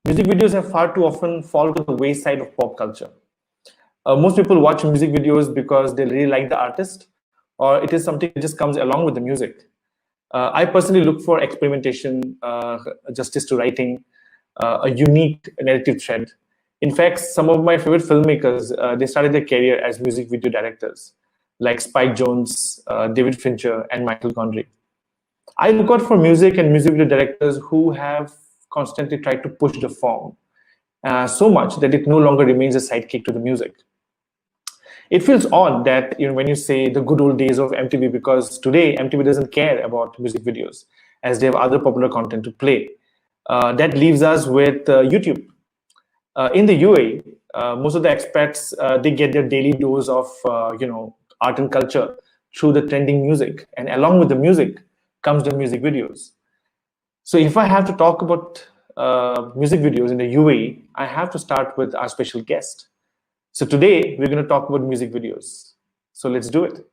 music videos have far too often fallen to the wayside of pop culture. Most people watch music videos because they really like the artist, or it is something that just comes along with the music. I personally look for experimentation, justice to writing, a unique narrative thread. In fact, some of my favorite filmmakers, they started their career as music video directors, like Spike Jonze, David Fincher, and Michael Gondry. I look out for music and music video directors who have constantly tried to push the form so much that it no longer remains a sidekick to the music. It feels odd that when you say the good old days of MTV, because today MTV doesn't care about music videos as they have other popular content to play. That leaves us with YouTube. In the UAE, most of the expats they get their daily dose of art and culture through the trending music, and along with the music comes the music videos. So if I have to talk about music videos in the UAE, I have to start with our special guest. So today we're going to talk about music videos. So let's do it.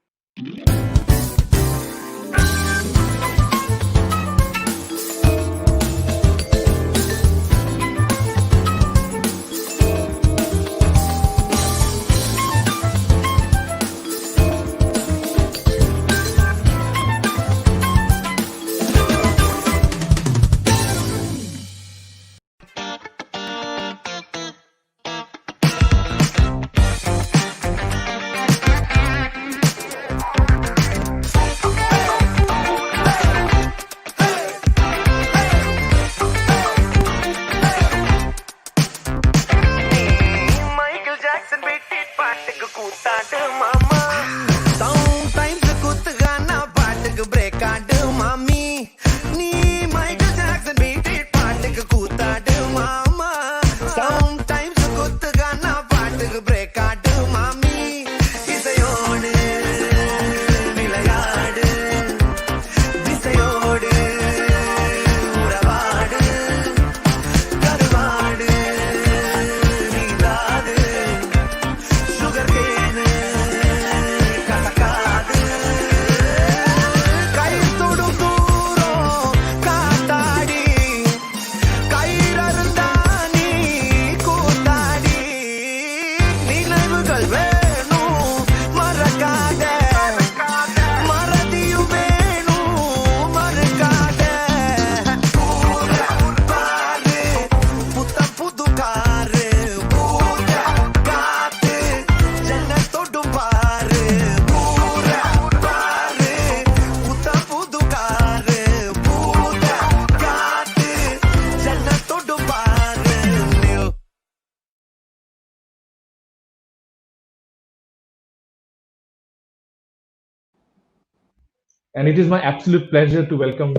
And it is my absolute pleasure to welcome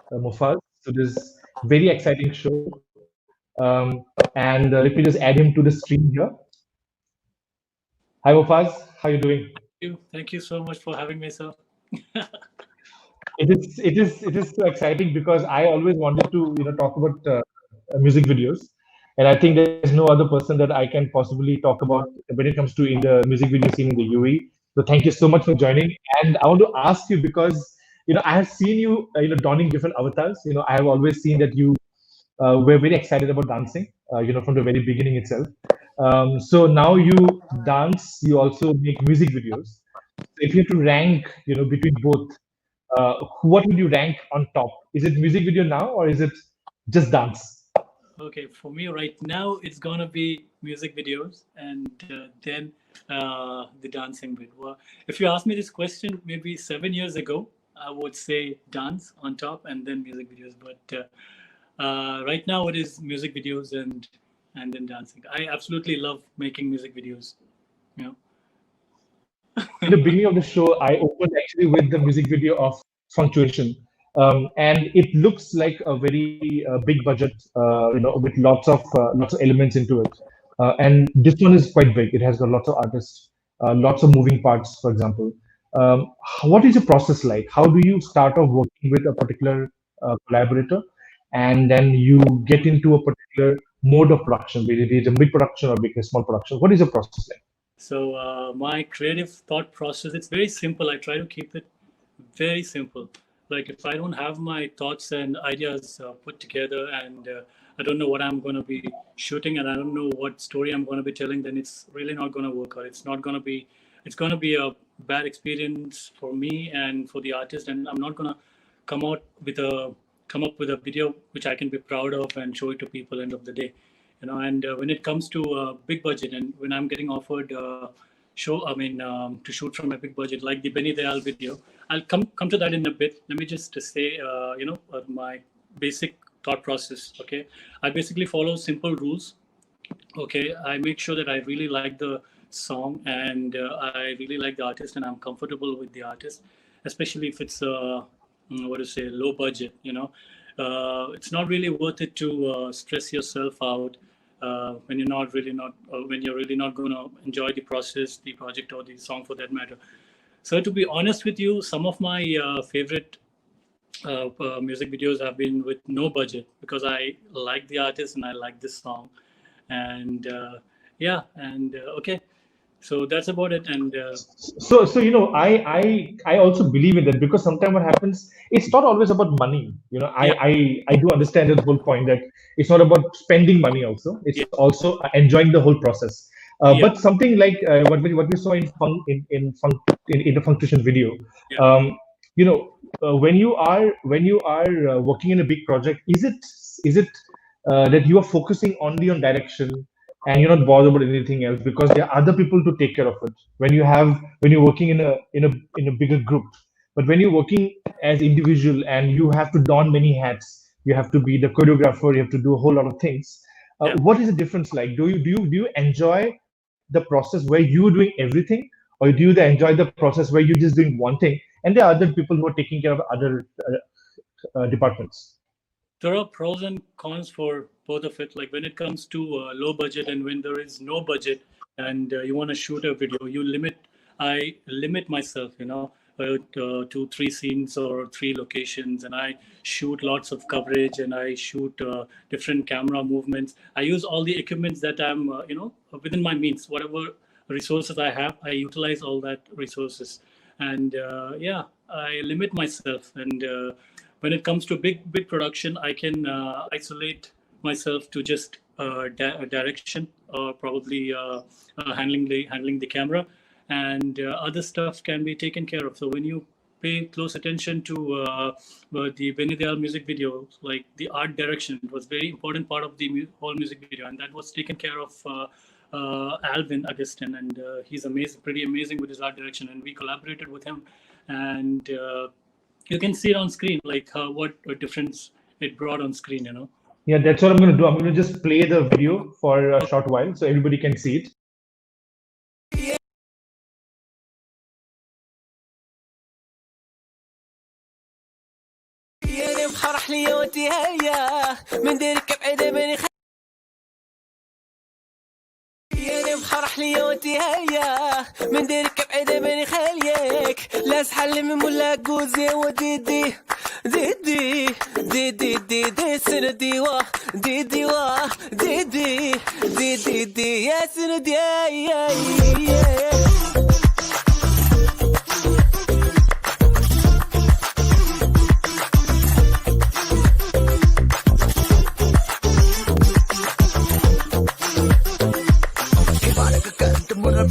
Mufaz to this very exciting show. And let me just add him to the stream here. Hi, Mufaz. How are you doing? Thank you so much for having me, sir. It is so exciting because I always wanted to talk about music videos, and I think there's no other person that I can possibly talk about when it comes to in the music video scene in the UAE. So thank you so much for joining. And I want to ask you because I have seen you donning different avatars. I have always seen that you were very excited about dancing. From the very beginning itself. So now you dance. You also make music videos. So if you have to rank, between both, what would you rank on top? Is it music video now, or is it just dance? Okay, for me right now, it's gonna be music videos, and then the dancing bit. Well, if you asked me this question maybe 7 years ago, I would say dance on top and then music videos. But right now, it is music videos and then dancing. I absolutely love making music videos. In the beginning of the show, I opened actually with the music video of Punctuation. And it looks like a very big budget, with lots of elements into it. And this one is quite big. It has got lots of artists, lots of moving parts, for example. What is your process like? How do you start off working with a particular collaborator, and then you get into a particular mode of production, whether it is a mid production or big small production? What is your process like? So my creative thought process, it's very simple. I try to keep it very simple. Like if I don't have my thoughts and ideas put together, and I don't know what I'm going to be shooting, and I don't know what story I'm going to be telling, then it's really not going to work out. It's going to be a bad experience for me and for the artist, and I'm not going to come up with a video which I can be proud of and show it to people end of the day. And when it comes to big budget, and when I'm getting offered to shoot from a big budget like the Benny Dayal video, I'll come to that in a bit. Let me just say my basic thought process. Okay, I basically follow simple rules. Okay, I make sure that I really like the song, and I really like the artist, and I'm comfortable with the artist, especially if it's low budget. It's not really worth it to stress yourself out when you're really not going to enjoy the process, the project, or the song for that matter. So to be honest with you, some of my favorite music videos have been with no budget, because I like the artist and I like this song, and okay, so that's about it. And so I also believe in that, because sometimes what happens, it's not always about money. I do understand the whole point that it's not about spending money. Also, it's also enjoying the whole process. But something like what we saw in the Functuation video, when you are working in a big project, is it that you are focusing only on direction and you're not bothered about anything else, because there are other people to take care of it when you're working in a bigger group? But when you're working as individual and you have to don many hats, you have to be the choreographer, you have to do a whole lot of things. What is the difference like? Do you enjoy the process where you're doing everything, or do you enjoy the process where you're just doing one thing and there are other people who are taking care of other departments? There are pros and cons for both of it. Like when it comes to low budget, and when there is no budget and you want to shoot a video, I limit myself, to 3 scenes or 3 locations, and I shoot lots of coverage, and I shoot different camera movements. I use all the equipments that I'm, within my means. Whatever resources I have, I utilize all that resources, and I limit myself. And when it comes to big production, I can isolate myself to just direction, or probably handling the camera, and other stuff can be taken care of. So when you pay close attention to the Benny Dayal music video, like the art direction, it was very important part of the whole music video, and that was taken care of Alvin Augustin, and he's pretty amazing with his art direction, and we collaborated with him, and you can see it on screen, like what a difference it brought on screen. Yeah, that's what I'm going to do. I'm going to just play the video for a short while so everybody can see it. فرح لي وانتي هيا من ديرك بعيدة بين خليك لا سحل من مولا جوزي وديدي ديدي ديدي ديدي سندي واه ديدي واه ديدي ديدي دي يا سندي يا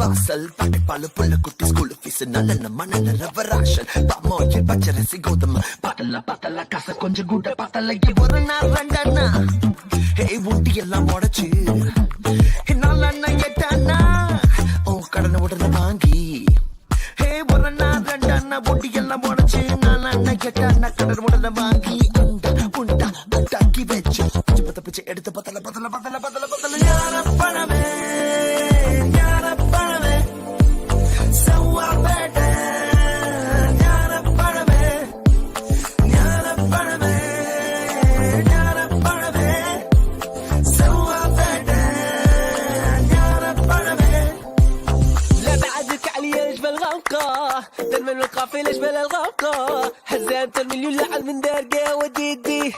வாசல் பாட்டி பாலு புள்ள குட்டி school fees நல்ல நம்ம நல்ல ரவராஷன் பாமோஜி பச்சரிசி கோதம் பாத்தல காசை கொஞ்சம் கூட பாத்தல ஒரு நாள் ரெண்டண்ணா ஹே ஊட்டி எல்லாம் உடச்சு நாலு அண்ணா எட்டண்ணா ஓ கடனை உடனே வாங்கி ஹே ஒரு நாள் ரெண்டண்ணா ஊட்டி எல்லாம் உடச்சு நாலு அண்ணா எட்டண்ணா கடனை உடனே வாங்கி அண்டா உண்டா அட்டாக்கி வச்சு பிச்சு எடுத்து பத்தல யார பணமே من القافلة جبل الغابقة حزامة المليون لعب من دارقة وديدي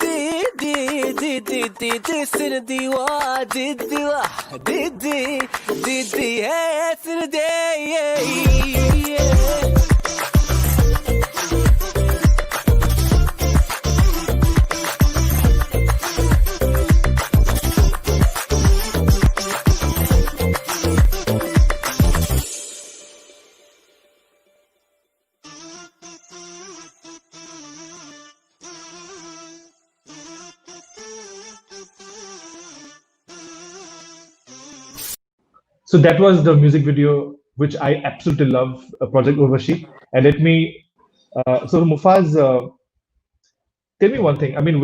ديدي ديدي ديدي سندي وا ديدي وا ديدي ديدي هي سندي So that was the music video which I absolutely love, Project Urvashi. And let me, so Mufaz, tell me one thing. I mean,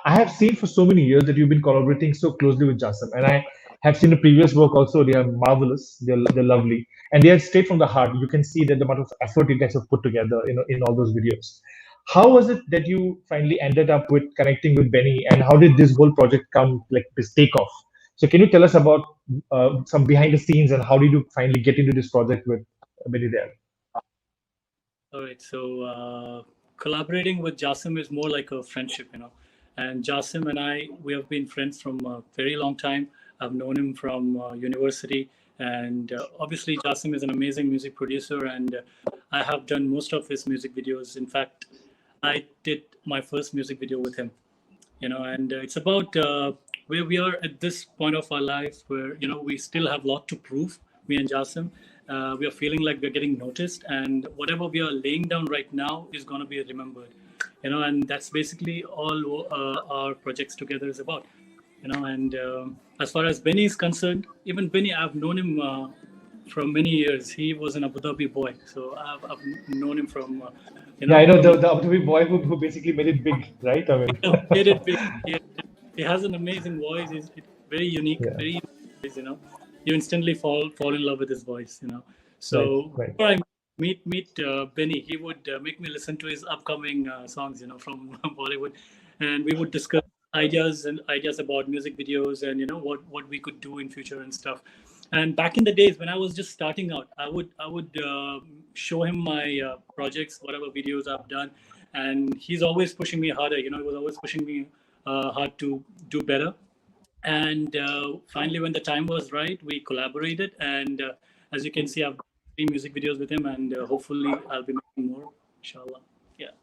I have seen for so many years that you've been collaborating so closely with Jassim, and I have seen the previous work also. They are marvelous. They're lovely, and they are straight from the heart. You can see that the amount of effort you guys have put together, in all those videos. How was it that you finally ended up with connecting with Benny, and how did this whole project come, like this takeoff? So, can you tell us about some behind the scenes and how did you finally get into this project with Benny there? All right. So collaborating with Jassim is more like a friendship, And Jassim and I, we have been friends from a very long time. I've known him from university, and obviously Jassim is an amazing music producer, and I have done most of his music videos. In fact, I did my first music video with him, and it's about where we are at this point of our life, where we still have a lot to prove. Me and Jassim, we are feeling like we're getting noticed, and whatever we are laying down right now is going to be remembered, and that's basically all our projects together is about, and as far as Benny is concerned, even Benny, I've known him from many years. He was an Abu Dhabi boy, so I've known him from yeah, I know the Abu Dhabi boy who basically made it big, right? I mean, made it big. He has an amazing voice. He's very unique, very unique, you instantly fall in love with his voice, So right. before I meet Benny, he would make me listen to his upcoming songs, from Bollywood, and we would discuss ideas about music videos and what we could do in future and stuff. And back in the days when I was just starting out, I would show him my projects, whatever videos I've done, and he's always pushing me harder. He was always pushing me hard to do better. And finally, when the time was right, we collaborated. And as you can see, I've done 3 music videos with him, and hopefully I'll be making more, inshallah. Yeah.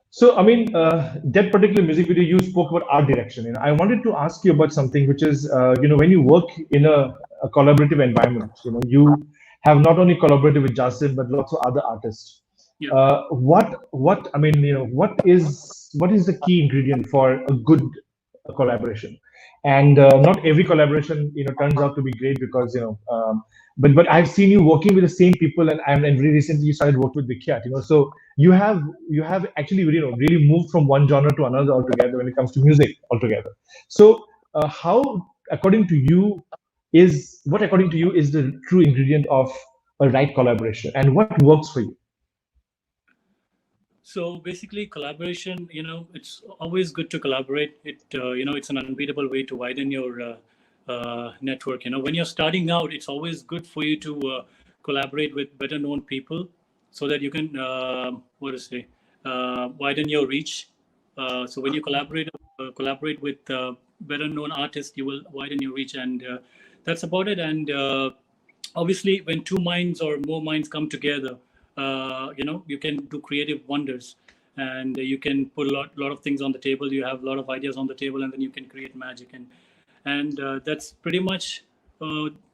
So, I mean, that particular music video, you spoke about art direction. I wanted to ask you about something, which is, when you work in a collaborative environment, you have not only collaborated with Jassim, but lots of other artists. Yeah. What I mean, what is the key ingredient for a good collaboration? And not every collaboration turns out to be great, because but I've seen you working with the same people, and very recently you started working with Vikyat, so you have actually really moved from one genre to another altogether when it comes to music altogether. So what according to you is the true ingredient of a right collaboration, and what works for you? So basically, collaboration, it's always good to collaborate. It's an unbeatable way to widen your network. When you're starting out, it's always good for you to collaborate with better known people, so that you can widen your reach. So when you collaborate with better known artists, you will widen your reach, and that's about it. And obviously, when 2 minds or more minds come together, you can do creative wonders, and you can put a lot of things on the table. You have a lot of ideas on the table, and then you can create magic. And that's pretty much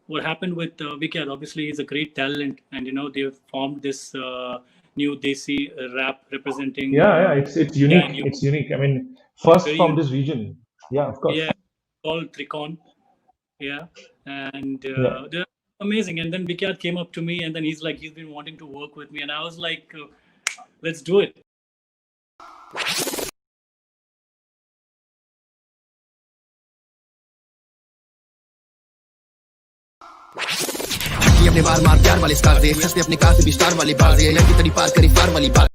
what happened with Vikyat. Obviously, he's a great talent, and they've formed this new Desi rap representing. It's unique. It's unique. I mean, first from this region. Yeah, of course. Yeah, called Tricon. Yeah, and they're amazing. And then Vikyat came up to me, and then he's been wanting to work with me, and I was like, let's do it. अपने बार मार प्यार वाले star दे हंसते अपने car से भी star वाली बात दे लड़की तड़ी पार करी फार वाली बात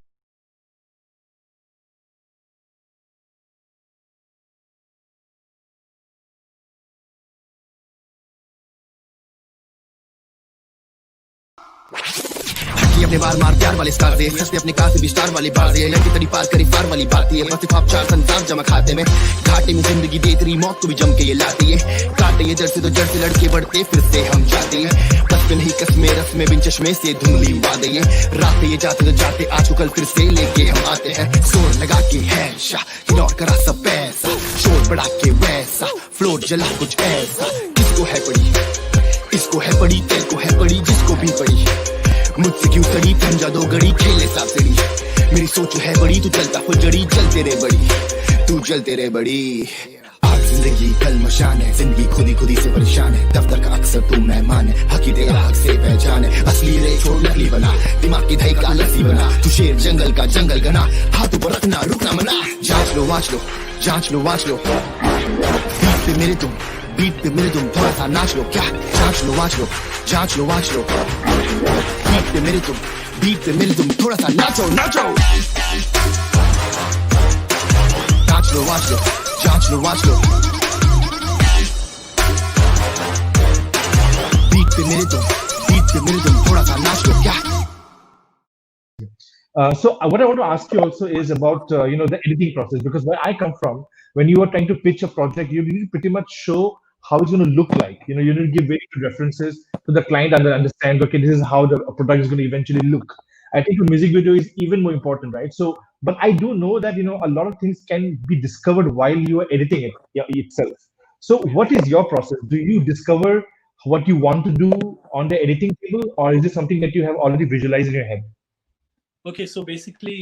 अपने बार मार प्यार वाले स्टार दे हंसते अपने कार से भी स्टार वाली बात दे लड़की तड़ी पार करी फार वाली बात है बस आप 4 संसार जमा खाते में घाटे में जिंदगी दे तेरी मौत को भी जम के ये लाती है काटे ये जड़ से तो जड़ से लड़के बढ़ते फिर से हम जाते हैं कस पे नहीं कसमे रस में बिन चश्मे से धुंधली वादे ये रात ये जाते तो जाते आज को कल फिर से लेके हम आते हैं शोर लगा के है शाह इग्नोर करा सब पैसा शोर बढ़ा के वैसा फ्लोर जला कुछ ऐसा किसको है पड़ी इसको है पड़ी तेरे को है पड़ी जिसको भी पड़ी मुझसे क्यों सड़ी समझा दो गड़ी खेले साथ सड़ी मेरी सोच है बड़ी तू चलता फुल जड़ी चलते रे बड़ी तू चलते रे बड़ी जिंदगी कलमशान है, जिंदगी खुदी खुदी से परेशान है, दफ्तर का अक्सर तू मेहमान है, हकी तेरा हक से पहचान है, असली रे छोड़ नकली बना, दिमाग की दही का लस्सी बना, तू शेर जंगल का जंगल गना, हाथों पर रखना रुकना मना, जांच लो वाच लो, जांच लो वाच लो, बीट पे मेरे तुम थोड़ा सा नाच लो, क्या जांच लो वाच लो, जांच लो वाच लो, बीट पे मेरे तुम थोड़ा सा नाचो नाचो, जांच लो वाच लो, जांच लो वाच लो, बीट पे मेरे तुम थोड़ा सा नाच लो, क्या. So what I want to ask you also is about the editing process, because where I come from, when you are trying to pitch a project, you need to pretty much show how it's going to look like. You need to give very good references to the client and understand, okay, this is how the product is going to eventually look. I think a music video is even more important, right? So, but I do know that a lot of things can be discovered while you are editing it itself. So, what is your process? Do you discover what you want to do on the editing table, or is it something that you have already visualized in your head? Okay, so basically,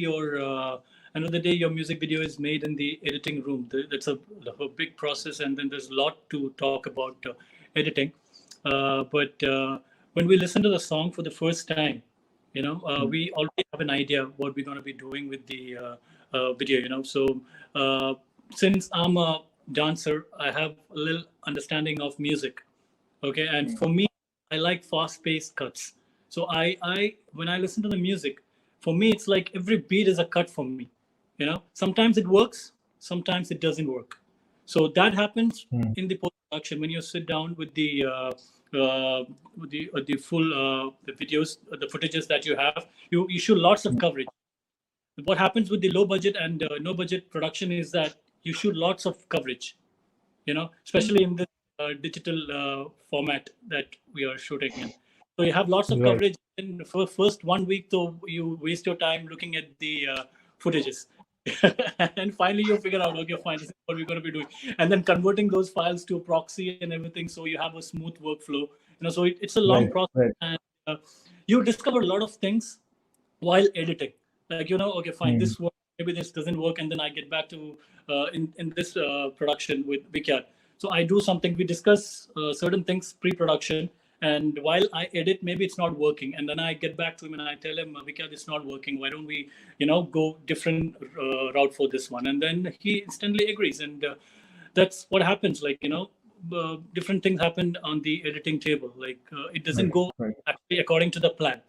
end of the day, your music video is made in the editing room. That's a big process, and then there's a lot to talk about editing. But when we listen to the song for the first time, we already have an idea what we're going to be doing with the video. So since I'm a dancer, I have a little understanding of music. Okay, and for me, I like fast-paced cuts. So I when I listen to the music, for me, it's like every beat is a cut for me. Sometimes it works, sometimes it doesn't work. So that happens in the post-production when you sit down with the full the videos, the footages that you have. You shoot lots of coverage. What happens with the low budget and no budget production is that you shoot lots of coverage. Especially in the digital format that we are shooting in. So you have lots of coverage. And for first 1 week, though, you waste your time looking at the footages. And finally, you figure out, okay, fine, this is what we're going to be doing. And then converting those files to a proxy and everything, so you have a smooth workflow. So it's a long process. And you discover a lot of things while editing. Like, okay, fine, this works, maybe this doesn't work. And then I get back to in this production with Vikyat. So I do something, we discuss certain things pre-production. And while I edit, maybe it's not working. And then I get back to him and I tell him, Vikyat, it's not working. Why don't we, go different route for this one? And then he instantly agrees. And that's what happens. Like, different things happen on the editing table. Like it doesn't go actually according to the plan.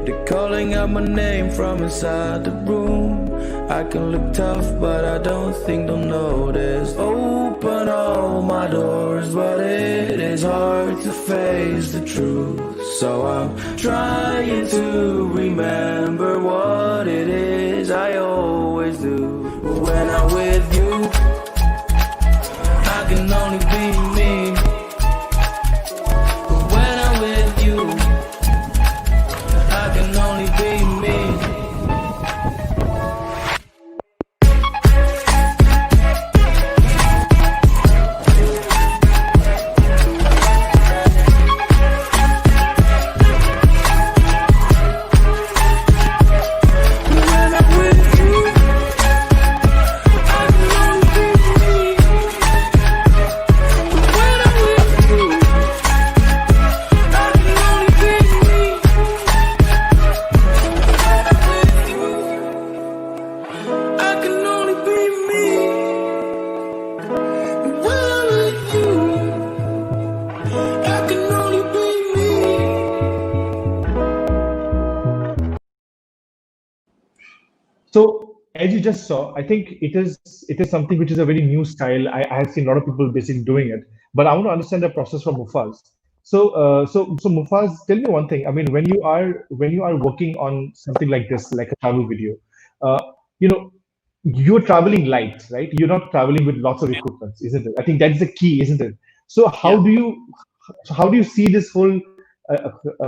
They're calling out my name from inside the room. I can look tough, but I don't think they'll notice. Open all my doors, but it is hard to face the truth. So I'm trying to remember what it is I always do. When I'm with you, I can only be me. When I'm with you, I can only be me. So as you just saw, I think it is something which is a very new style. I have seen a lot of people basically doing it, but I want to understand the process from Mufaz. So Mufaz, tell me one thing. I mean, when you are working on something like this, like a travel video, uh, you know, you're traveling light, right? You're not traveling with lots of equipment, isn't it? I think that's the key, isn't it? So how do you see this whole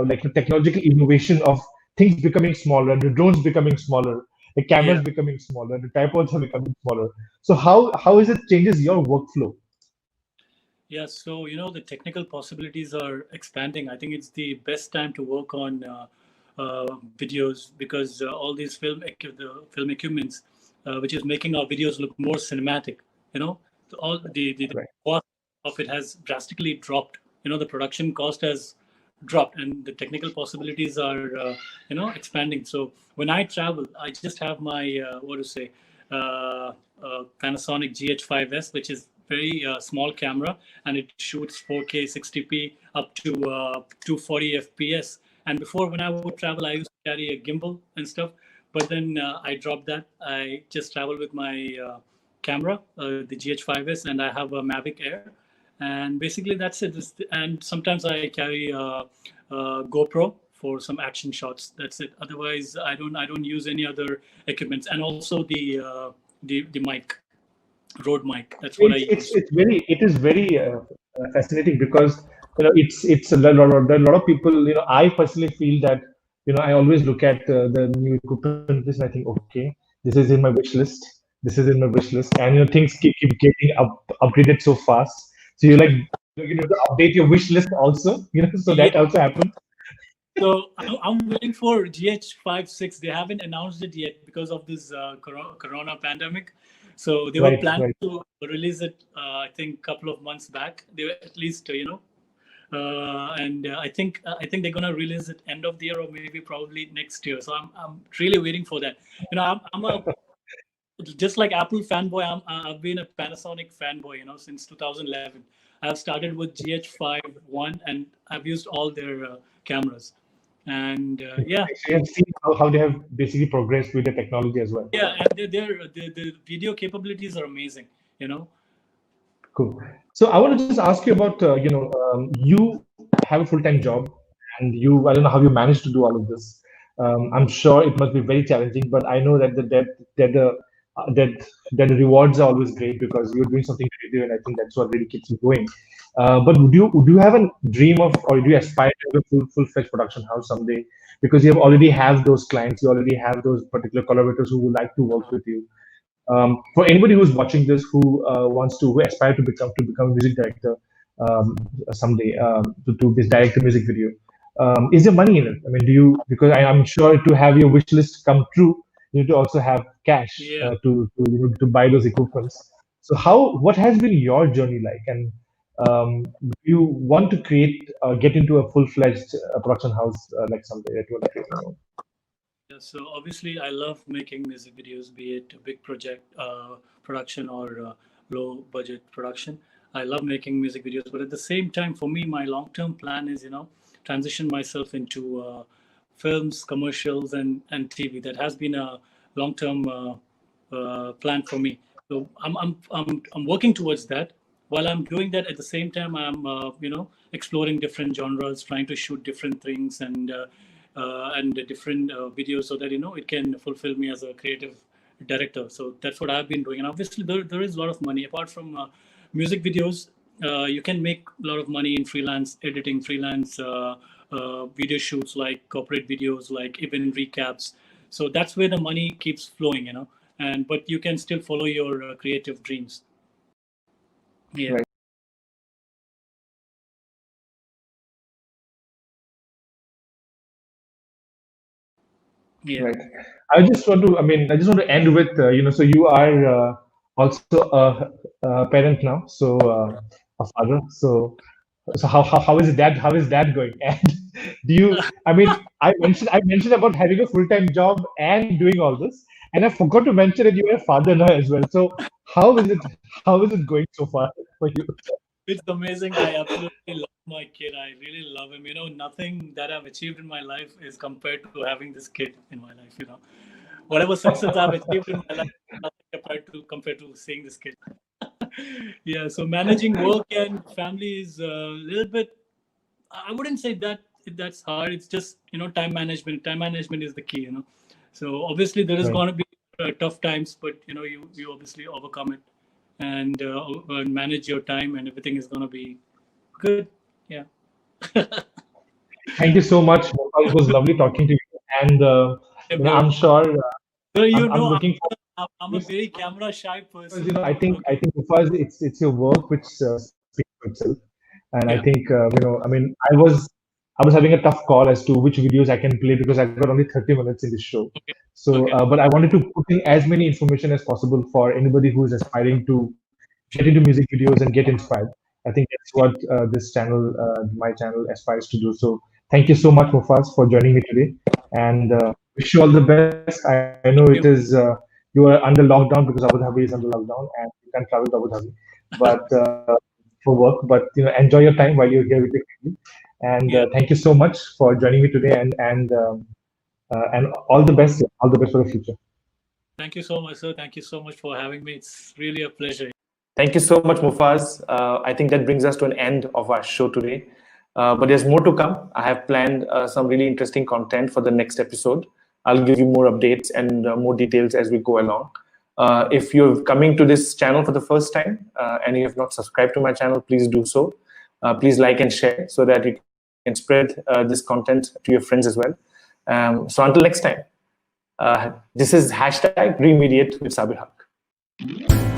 like technological innovation of things becoming smaller, the drones becoming smaller, the cameras becoming smaller, the tripods are becoming smaller? So how is it changes your workflow? Yeah, so the technical possibilities are expanding. I think it's the best time to work on videos, because all these the film equipments, which is making our videos look more cinematic. All the Right. cost of it has drastically dropped. The production cost has dropped, and the technical possibilities are expanding. So when I travel, I just have my Panasonic GH5S, which is very small camera, and it shoots 4K 60p up to 240 FPS. And before, when I would travel, I used to carry a gimbal and stuff, but then I dropped that. I just travel with my camera, the GH5S, and I have a Mavic Air, and basically that's it. And sometimes I carry a GoPro for some action shots. That's it. Otherwise, I don't use any other equipments. And also the mic, Rode mic. That's what I use. It is very fascinating because it's a lot of people. I personally feel that I always look at the new equipment and I think, okay, this is in my wish list. This is in my wish list, and things keep getting upgraded so fast. So you like to update your wish list also. So that also happens. So I'm waiting for GH56. They haven't announced it yet because of this corona pandemic. So they were planning to release it, I think, a couple of months back. They were at least, and I think they're gonna release it end of the year or maybe probably next year. So I'm really waiting for that. I'm a just like Apple fanboy. I've been a Panasonic fanboy, since 2011. I've started with GH51 and I've used all their cameras. And yeah, so you have seen how they have basically progressed with the technology as well. Yeah, and the video capabilities are amazing. Cool. So I want to just ask you about you have a full-time job, and I don't know how you managed to do all of this. I'm sure it must be very challenging, but I know that the rewards are always great because you're doing something creative, and I think that's what really keeps you going. But do you have a dream of, or do you aspire to have a full-fledged production house someday? Because you already have those clients, you already have those particular collaborators who would like to work with you. For anybody who's watching this, who aspire to become a music director someday, to direct a music video, is there money in it? I mean, because I'm sure to have your wish list come true, you need to also have cash to buy those equipments. So what has been your journey like? And do you want to get into a full-fledged production house like someday that you want to create? Yeah, so obviously I love making music videos, be it a big project production or low budget production. I love making music videos, but at the same time, for me, my long-term plan is, transition myself into films, commercials, and TV. That has been a long-term plan for me. So I'm working towards that. While I'm doing that, at the same time, I'm exploring different genres, trying to shoot different things and different videos so that it can fulfill me as a creative director. So that's what I've been doing. And obviously, there is a lot of money apart from music videos. You can make a lot of money in freelance editing, freelance video shoots, like corporate videos, like event recaps. So that's where the money keeps flowing, but you can still follow your creative dreams. Yeah. Right. Yeah. Right. I just want to end with, so you are also a parent now, so a father. So how is that going? And do you? I mentioned about having a full-time job and doing all this, and I forgot to mention that you are a father now as well. So how is it going so far for you? It's amazing. I absolutely love my kid. I really love him. Nothing that I've achieved in my life is compared to having this kid in my life. Whatever success I've achieved in my life, nothing compared to seeing this kid. Yeah. So managing work and family is a little bit. I wouldn't say that's hard. It's just time management. Time management is the key. So obviously there is Right. going to be tough times, but you obviously overcome it and manage your time, and everything is going to be good. Yeah. Thank you so much. It was lovely talking to you, and I'm sure. So I'm looking for. I'm a very camera shy person. I think Mufaz, it's your work which speaks for itself, and Yeah. I think I was having a tough call as to which videos I can play because I've got only 30 minutes in this show. Okay. So, Okay. but I wanted to put in as many information as possible for anybody who is aspiring to get into music videos and get inspired. I think that's what this channel, my channel, aspires to do. So, thank you so much, Mufaz, for joining me today, and wish you all the best. I know it is you are under lockdown because Abu Dhabi is under lockdown and you can't travel to Abu Dhabi, but for work. But enjoy your time while you're here with your family. And Yeah. thank you so much for joining me today, and all the best. All the best for the future. Thank you so much, sir. Thank you so much for having me. It's really a pleasure. Thank you so much, Mufaz. I think that brings us to an end of our show today. But there's more to come. I have planned some really interesting content for the next episode. I'll give you more updates and more details as we go along. If you're coming to this channel for the first time and you have not subscribed to my channel, please do so. Please like and share so that you can spread this content to your friends as well. So until next time, this is #Remediate with Sabir Haque.